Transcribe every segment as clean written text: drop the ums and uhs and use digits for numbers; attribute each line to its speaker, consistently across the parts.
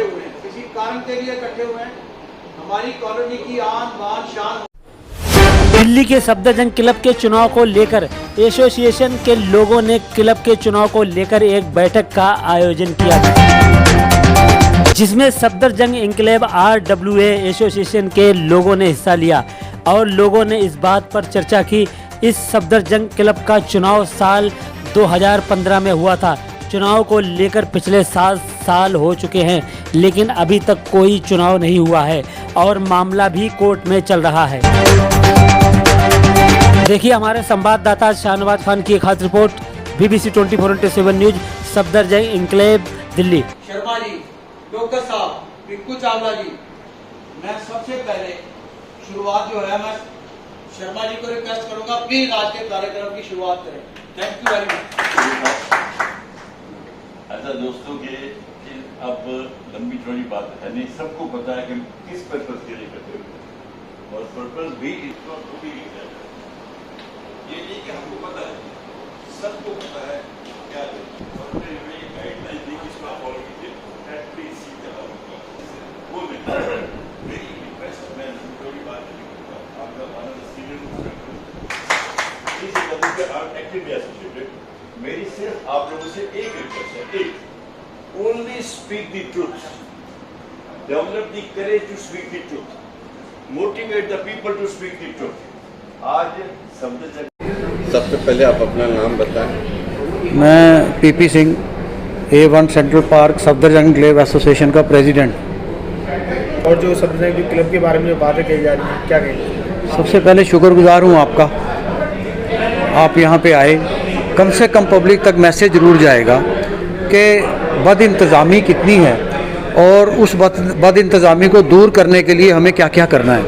Speaker 1: हुए हैं, किसी कारण के लिए इकट्ठे हुए हैं। हमारी कॉलोनी की आन बान शान।
Speaker 2: दिल्ली के सफदरजंग क्लब के चुनाव को लेकर एसोसिएशन के लोगों ने क्लब के चुनाव को लेकर एक बैठक का आयोजन किया, जिसमें सफदरजंग एन्क्लेव RWA एसोसिएशन के लोगों ने हिस्सा लिया और लोगों ने इस बात पर चर्चा की। इस सफदरजंग क्लब का चुनाव साल 2015 में हुआ था। चुनाव को लेकर पिछले 7 साल हो चुके हैं, लेकिन अभी तक कोई चुनाव नहीं हुआ है और मामला भी कोर्ट में चल रहा है। देखिए हमारे संवाददाता शाहनवाज खान की एक खास report, BBC 24/7 news, Safdarjung Enclave, Delhi.
Speaker 1: Sharma ji, doctor साहब, पिंकू चावला जी, मैं सबसे पहले शुरुआत जो है मैं शर्मा जी को रिक्वेस्ट करूंगा प्लीज आज के कार्यक्रम की शुरुआत करें। Thank you very much.
Speaker 3: अच्छा दोस्तों के अब लंबी चौड़ी बात है नहीं, सबको पता है कि किस पर्पज के लिए करते हुए और पर्पज भी इसको पूरी है। ये नहीं कि हमको पता है, सबको पता है क्या है और फिर ये गाइडलाइन दी किसको फॉलो कीजिए प्लीज सी वो मेरी रिक्वेस्ट मैं थोड़ी बात नहीं आपका मानव सीनियर आप एक्टिवली एसोसिएटेड, मेरी सिर्फ आप लोगों से एक रिक्वेस्ट है, एक only speak the truth, develop the courage to speak the truth, motivate the people to speak the truth. आज सबसे पहले आप अपना नाम बताएं।
Speaker 4: मैं PP Singh, A1 central park Safdarjung enclave association का प्रेसिडेंट।
Speaker 5: और जो सफदरजंग क्लब के बारे में जो बातें कही जा रही हैं, क्या कहेंगे?
Speaker 4: सबसे पहले शुक्रगुजार हूँ आपका, आप यहाँ पे आए। कम से कम पब्लिक तक मैसेज जरूर जाएगा कि बदइंतज़ामी कितनी है और उस बदइंतज़ामी को दूर करने के लिए हमें क्या क्या करना है।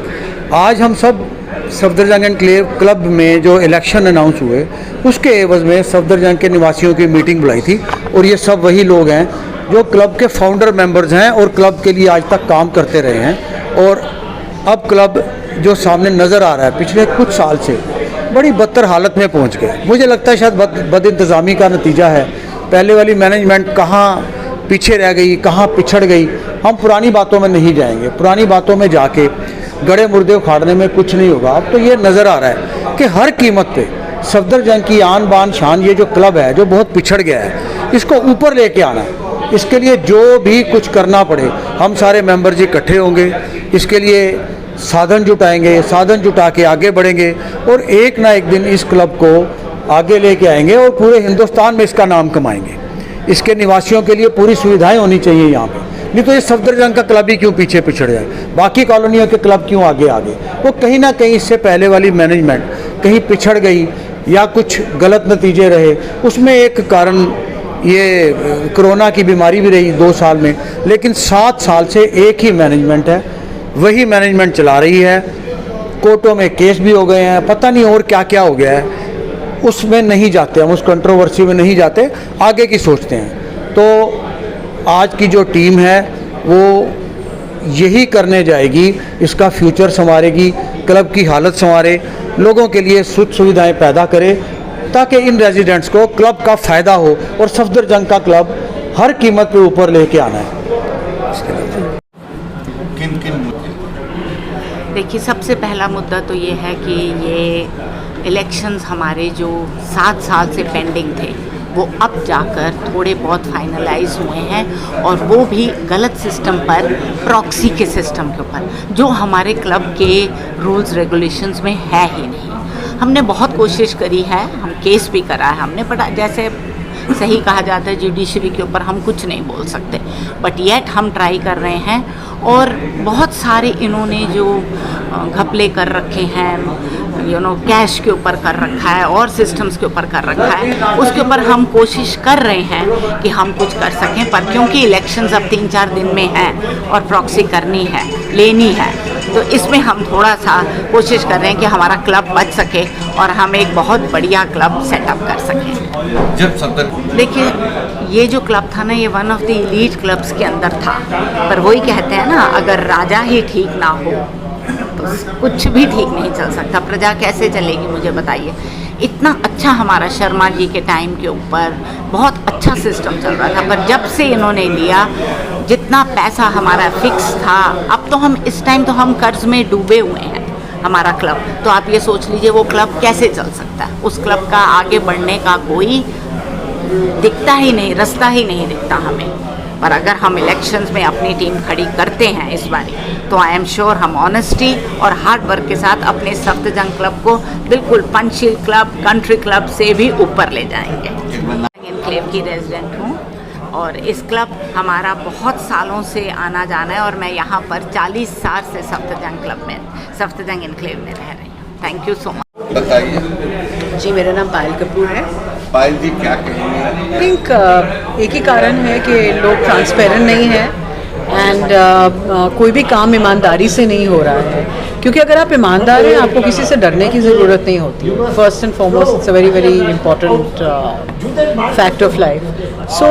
Speaker 4: आज हम सब सफदरजंग एन्क्लेव क्लब में जो इलेक्शन अनाउंस हुए उसके एवज में सफदरजंग के निवासियों की मीटिंग बुलाई थी और ये सब वही लोग हैं जो क्लब के फाउंडर मेंबर्स हैं और क्लब के लिए आज तक काम करते रहे हैं। और अब क्लब जो सामने नज़र आ रहा है पिछले कुछ साल से बड़ी बदतर हालत में पहुंच गए। मुझे लगता है शायद बदइंतज़ामी का नतीजा है। पहले वाली मैनेजमेंट कहाँ पीछे रह गई, कहाँ पिछड़ गई, हम पुरानी बातों में नहीं जाएंगे। पुरानी बातों में जाके गड़े मुर्दे उखाड़ने में कुछ नहीं होगा। अब तो ये नज़र आ रहा है कि हर कीमत पे सफदरजंग की आन बान शान ये जो क्लब है जो बहुत पिछड़ गया है, इसको ऊपर लेके आना है। इसके लिए जो भी कुछ करना पड़े हम सारे मेंबर जी इकट्ठे होंगे, इसके लिए साधन जुटाएंगे, साधन जुटा के आगे बढ़ेंगे और एक ना एक दिन इस क्लब को आगे लेके आएंगे और पूरे हिंदुस्तान में इसका नाम कमाएंगे। इसके निवासियों के लिए पूरी सुविधाएं होनी चाहिए यहाँ पे, नहीं तो ये सफदरजंग का क्लब ही क्यों पीछे पिछड़ जाए, बाकी कॉलोनियों के क्लब क्यों आगे आगे। वो कहीं ना कहीं इससे पहले वाली मैनेजमेंट कहीं पिछड़ गई या कुछ गलत नतीजे रहे। उसमें एक कारण ये कोरोना की बीमारी भी रही 2 साल में, लेकिन 7 साल से एक ही मैनेजमेंट है, वही मैनेजमेंट चला रही है। कोर्टों में केस भी हो गए हैं, पता नहीं और क्या क्या हो गया है। उसमें नहीं जाते हम, उस कंट्रोवर्सी में नहीं जाते, आगे की सोचते हैं। तो आज की जो टीम है वो यही करने जाएगी, इसका फ्यूचर संवारेगी, क्लब की हालत संवारे, लोगों के लिए सुख सुविधाएं पैदा करे ताकि इन रेजिडेंट्स को क्लब का फ़ायदा हो और सफदरजंग का क्लब हर कीमत पे ऊपर लेके आना है।
Speaker 3: किन किन
Speaker 6: देखिए, सबसे पहला मुद्दा तो ये है कि ये इलेक्शंस हमारे जो 7 साल से पेंडिंग थे वो अब जाकर थोड़े बहुत फाइनलाइज हुए हैं, और वो भी गलत सिस्टम पर, प्रॉक्सी के सिस्टम के ऊपर, जो हमारे क्लब के रूल्स रेगुलेशंस में है ही नहीं। हमने बहुत कोशिश करी है, हम केस भी करा है हमने, बट जैसे सही कहा जाता है जुडिशरी के ऊपर हम कुछ नहीं बोल सकते, बट येट हम ट्राई कर रहे हैं। और बहुत सारे इन्होंने जो घपले कर रखे हैं, कैश के ऊपर कर रखा है और सिस्टम्स के ऊपर कर रखा है, उसके ऊपर हम कोशिश कर रहे हैं कि हम कुछ कर सकें। पर क्योंकि इलेक्शंस अब 3-4 दिन में हैं और प्रॉक्सी करनी है, लेनी है, तो इसमें हम थोड़ा सा कोशिश कर रहे हैं कि हमारा क्लब बच सके और हम एक बहुत बढ़िया क्लब सेटअप कर सकें।
Speaker 3: जब सफदर
Speaker 6: देखिए, ये जो क्लब था ना, ये one of the elite clubs के अंदर था, पर वही कहते हैं ना, अगर राजा ही ठीक ना हो तो कुछ भी ठीक नहीं चल सकता। प्रजा कैसे चलेगी, मुझे बताइए। इतना अच्छा हमारा शर्मा जी के टाइम के ऊपर बहुत अच्छा सिस्टम चल रहा था, पर जब से इन्होंने लिया, जितना पैसा हमारा फिक्स था, अब तो हम इस टाइम तो हम कर्ज में डूबे हुए हैं हमारा क्लब। तो आप ये सोच लीजिए वो क्लब कैसे चल सकता है। उस क्लब का आगे बढ़ने का कोई दिखता ही नहीं, रास्ता ही नहीं दिखता हमें। पर अगर हम इलेक्शंस में अपनी टीम खड़ी करते हैं इस बारी, तो आई एम श्योर हम ऑनेस्टी और हार्ड वर्क के साथ अपने सफ्दरजंग क्लब को बिल्कुल पंचशील क्लब, कंट्री क्लब से भी ऊपर ले जाएंगे। एनक्लेव की रेजिडेंट हूँ और इस क्लब हमारा बहुत सालों से आना जाना है और मैं यहाँ पर 40 साल से सफ्दरजंग क्लब में, सफ्दरजंग एनक्लेव में रह रही हूँ। Thank you so much.
Speaker 7: बताइए।
Speaker 8: जी, मेरा नाम पायल कपूर है।
Speaker 7: पायल जी क्या कहेंगे?
Speaker 8: आई थिंक एक ही कारण है कि लोग ट्रांसपेरेंट नहीं है एंड कोई भी काम ईमानदारी से नहीं हो रहा है, क्योंकि अगर आप ईमानदार हैं आपको किसी से डरने की ज़रूरत नहीं होती। First and foremost it's a very very important fact of life. So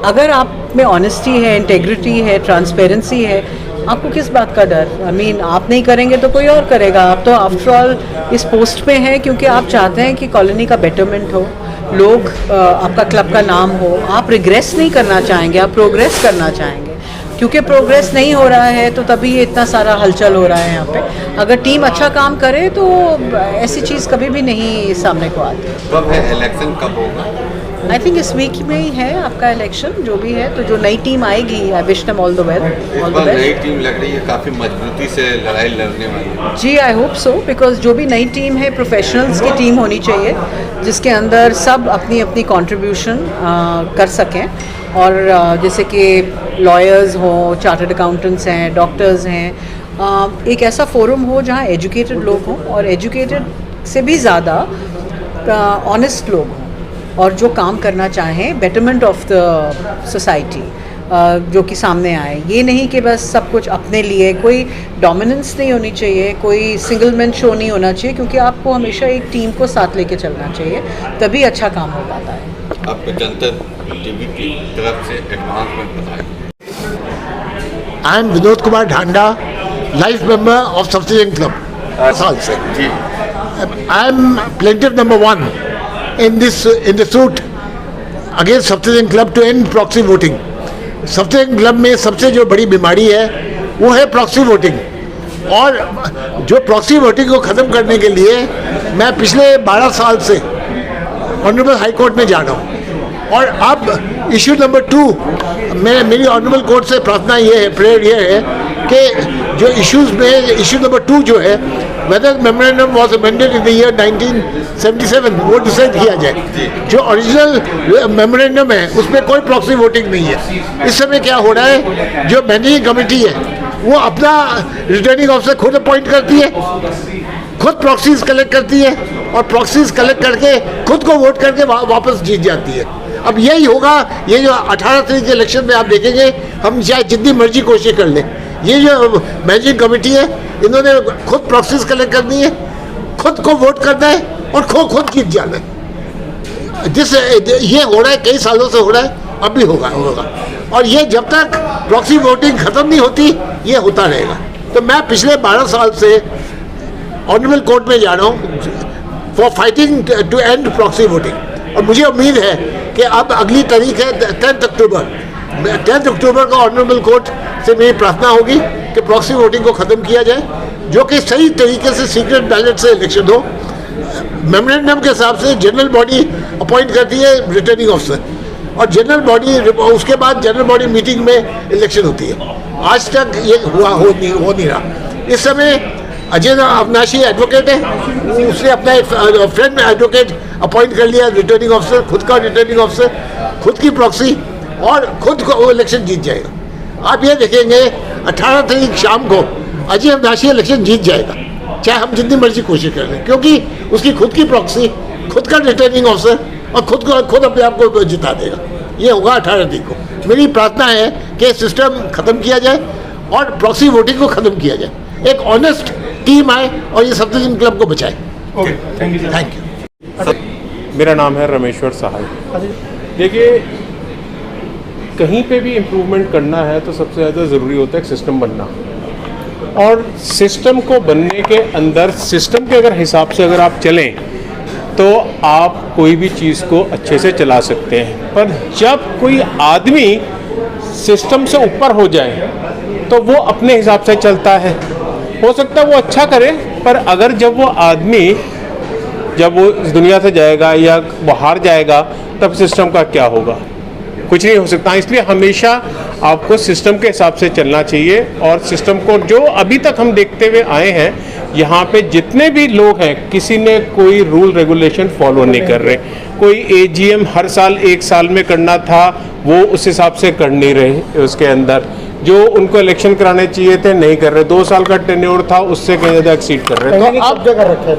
Speaker 8: अगर आप में ऑनेस्टी है, इंटेग्रिटी है, ट्रांसपेरेंसी है, आपको किस बात का डर? आई मीन आप नहीं करेंगे तो कोई और करेगा। आप तो आफ्टर ऑल इस पोस्ट पे हैं क्योंकि आप चाहते हैं कि कॉलोनी का बेटरमेंट हो, लोग आपका क्लब का नाम हो। आप रिग्रेस नहीं करना चाहेंगे, आप प्रोग्रेस करना चाहेंगे। क्योंकि प्रोग्रेस नहीं हो रहा है तो तभी ये इतना सारा हलचल हो रहा है यहाँ पे। अगर टीम अच्छा काम करे तो ऐसी चीज़ कभी भी नहीं सामने को आती।
Speaker 7: कब है इलेक्शन, कब होगा?
Speaker 8: आई थिंक इस वीक में ही है आपका इलेक्शन, जो भी है। तो जो नई टीम आएगी, I wish them all the
Speaker 7: इस बार नई टीम लग रही है, काफ़ी मजबूती से लड़ाई लड़ने वाली है।
Speaker 8: जी, आई होप सो, बिकॉज जो भी नई टीम है प्रोफेशनल्स की टीम होनी चाहिए, जिसके अंदर सब अपनी अपनी कंट्रीब्यूशन कर सकें। और जैसे कि लॉयर्स हों, चार्टर्ड अकाउंटेंट्स हैं, डॉक्टर्स हैं, एक ऐसा फोरम हो जहाँ एजुकेटेड लोग हों और एजुकेटेड से भी ज़्यादा ऑनेस्ट लोग हों और जो काम करना चाहें बेटरमेंट ऑफ द सोसाइटी, जो कि सामने आए। ये नहीं कि बस सब कुछ अपने लिए, कोई डोमिनेंस नहीं होनी चाहिए, कोई सिंगल मैन शो नहीं होना चाहिए, क्योंकि आपको हमेशा एक टीम को साथ लेके चलना चाहिए, तभी अच्छा काम हो पाता है।
Speaker 7: आपको जनता टीवी की तरफ से एडवांस में बताएं।
Speaker 9: I am Vinod Kumar Dhanda, life member of Safdarjung Club साल से।
Speaker 7: जी,
Speaker 9: I am plaintiff number 1 in the suit against Safdarjung Club to end proxy voting। Safdarjung Club में सबसे जो बड़ी बीमारी है वो है प्रॉक्सी वोटिंग, और जो प्रॉक्सी वोटिंग को ख़त्म करने के लिए मैं पिछले 12 साल से ऑनरेबल हाई कोर्ट में जा रहा हूँ। और अब इशू नंबर 2 में मेरी ऑनरेबल कोर्ट से प्रार्थना ये है, प्रेयर ये है कि जो इश्यूज़ में इशू नंबर 2 जो है, whether memorandum was amended in the year 1977, वो डिसाइड किया जाए। जो ओरिजिनल मेमोरेंडम है उसमें कोई प्रॉक्सी वोटिंग नहीं है। इस समय क्या हो रहा है, जो मैनेजिंग कमेटी है वो अपना रिटर्निंग ऑफिसर खुद अपॉइंट करती है, खुद प्रॉक्सीज कलेक्ट करती है और प्रॉक्सीज कलेक्ट करके खुद को वोट करके वापस जीत जाती है। अब यही होगा, ये जो 18 तारीख के इलेक्शन में आप देखेंगे, हम चाहे जितनी मर्जी कोशिश कर लें, ये जो मैनेजिंग कमेटी है इन्होंने खुद प्रॉक्सीज कलेक्ट करनी है, खुद को वोट करना है और खुद जीत जाना है। ये हो रहा है, कई सालों से हो रहा है, अब भी होगा। और ये जब तक प्रॉक्सी वोटिंग खत्म नहीं होती ये होता रहेगा। तो मैं पिछले 12 साल से ऑनरेबल कोर्ट में जा रहा हूँ for fighting to end proxy voting, और मुझे उम्मीद है कि अब अगली तारीख है 10 अक्टूबर। 10 अक्टूबर को ऑनरेबल कोर्ट से मेरी प्रार्थना होगी कि प्रॉक्सी वोटिंग को ख़त्म किया जाए, जो कि सही तरीके से सीक्रेट बैलेट से इलेक्शन हो। मेमोरेंडम के हिसाब से जनरल बॉडी अपॉइंट करती है रिटर्निंग ऑफिसर, और जनरल बॉडी उसके बाद जनरल बॉडी मीटिंग में इलेक्शन होती है। आज तक ये हो नहीं रहा। इस समय अजय अविनाशी एडवोकेट है, उसने अपना एक फ्रेंड एडवोकेट अपॉइंट कर लिया रिटर्निंग ऑफिसर, खुद का रिटर्निंग ऑफिसर, खुद की प्रॉक्सी, और खुद को वो इलेक्शन जीत जाएगा। आप ये देखेंगे 18 तारीख शाम को अजय अविनाशी इलेक्शन जीत जाएगा, चाहे हम जितनी मर्जी कोशिश कर लें, क्योंकि उसकी खुद की प्रॉक्सी, खुद का रिटर्निंग ऑफिसर, और खुद अपने आप को जिता देगा। ये होगा 18 तारीख को। मेरी प्रार्थना है कि सिस्टम ख़त्म किया जाए और प्रॉक्सी वोटिंग को ख़त्म किया जाए, एक ऑनेस्ट टीम आए और ये सफ्दरजंग क्लब को बचाए। Thank you.
Speaker 10: मेरा नाम है रमेश्वर सहाय। देखिए, कहीं पे भी इम्प्रूवमेंट करना है तो सबसे ज़्यादा ज़रूरी होता है एक सिस्टम बनना, और सिस्टम को बनने के अंदर सिस्टम के अगर हिसाब से अगर आप चलें तो आप कोई भी चीज़ को अच्छे से चला सकते हैं। पर जब कोई आदमी सिस्टम से ऊपर हो जाए तो वो अपने हिसाब से चलता है। हो सकता है वो अच्छा करे, पर अगर जब वो आदमी जब वो इस दुनिया से जाएगा या बाहर जाएगा तब सिस्टम का क्या होगा? कुछ नहीं हो सकता। इसलिए हमेशा आपको सिस्टम के हिसाब से चलना चाहिए। और सिस्टम को जो अभी तक हम देखते हुए आए हैं, यहाँ पे जितने भी लोग हैं किसी ने कोई रूल रेगुलेशन फॉलो नहीं कर रहे। कोई एजीएम हर साल 1 साल में करना था वो उस हिसाब से कर नहीं रहे। उसके अंदर जो उनको इलेक्शन कराने चाहिए थे नहीं कर रहे। 2 साल का टेन्योर था, उससे कहीं ज़्यादा एक्सीड कर रहे हैं। तो आप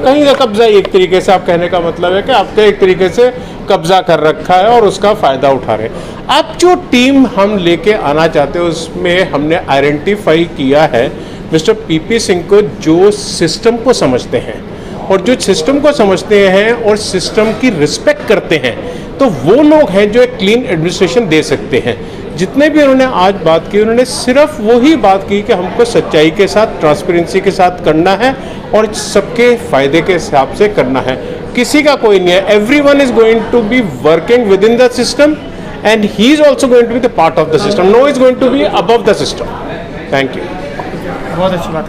Speaker 10: कहीं का कब्जा, एक तरीके से आप कहने का मतलब है कि आपका एक तरीके से कब्जा कर रखा है और उसका फ़ायदा उठा रहे हैं। अब जो टीम हम लेके आना चाहते हैं उसमें हमने आइडेंटिफाई किया है मिस्टर पीपी सिंह को, जो सिस्टम को समझते हैं और जो सिस्टम को समझते हैं और सिस्टम की रिस्पेक्ट करते हैं। तो वो लोग हैं जो एक क्लीन एडमिनिस्ट्रेशन दे सकते हैं। जितने भी उन्होंने आज बात की, उन्होंने सिर्फ वही बात की कि हमको सच्चाई के साथ, ट्रांसपेरेंसी के साथ करना है और सबके फायदे के हिसाब से करना है। किसी का कोई नहीं है। Everyone is going to be working within the system and he is also going to be the part of the system. No is going to be above the system. Thank you.
Speaker 5: बहुत अच्छी बात।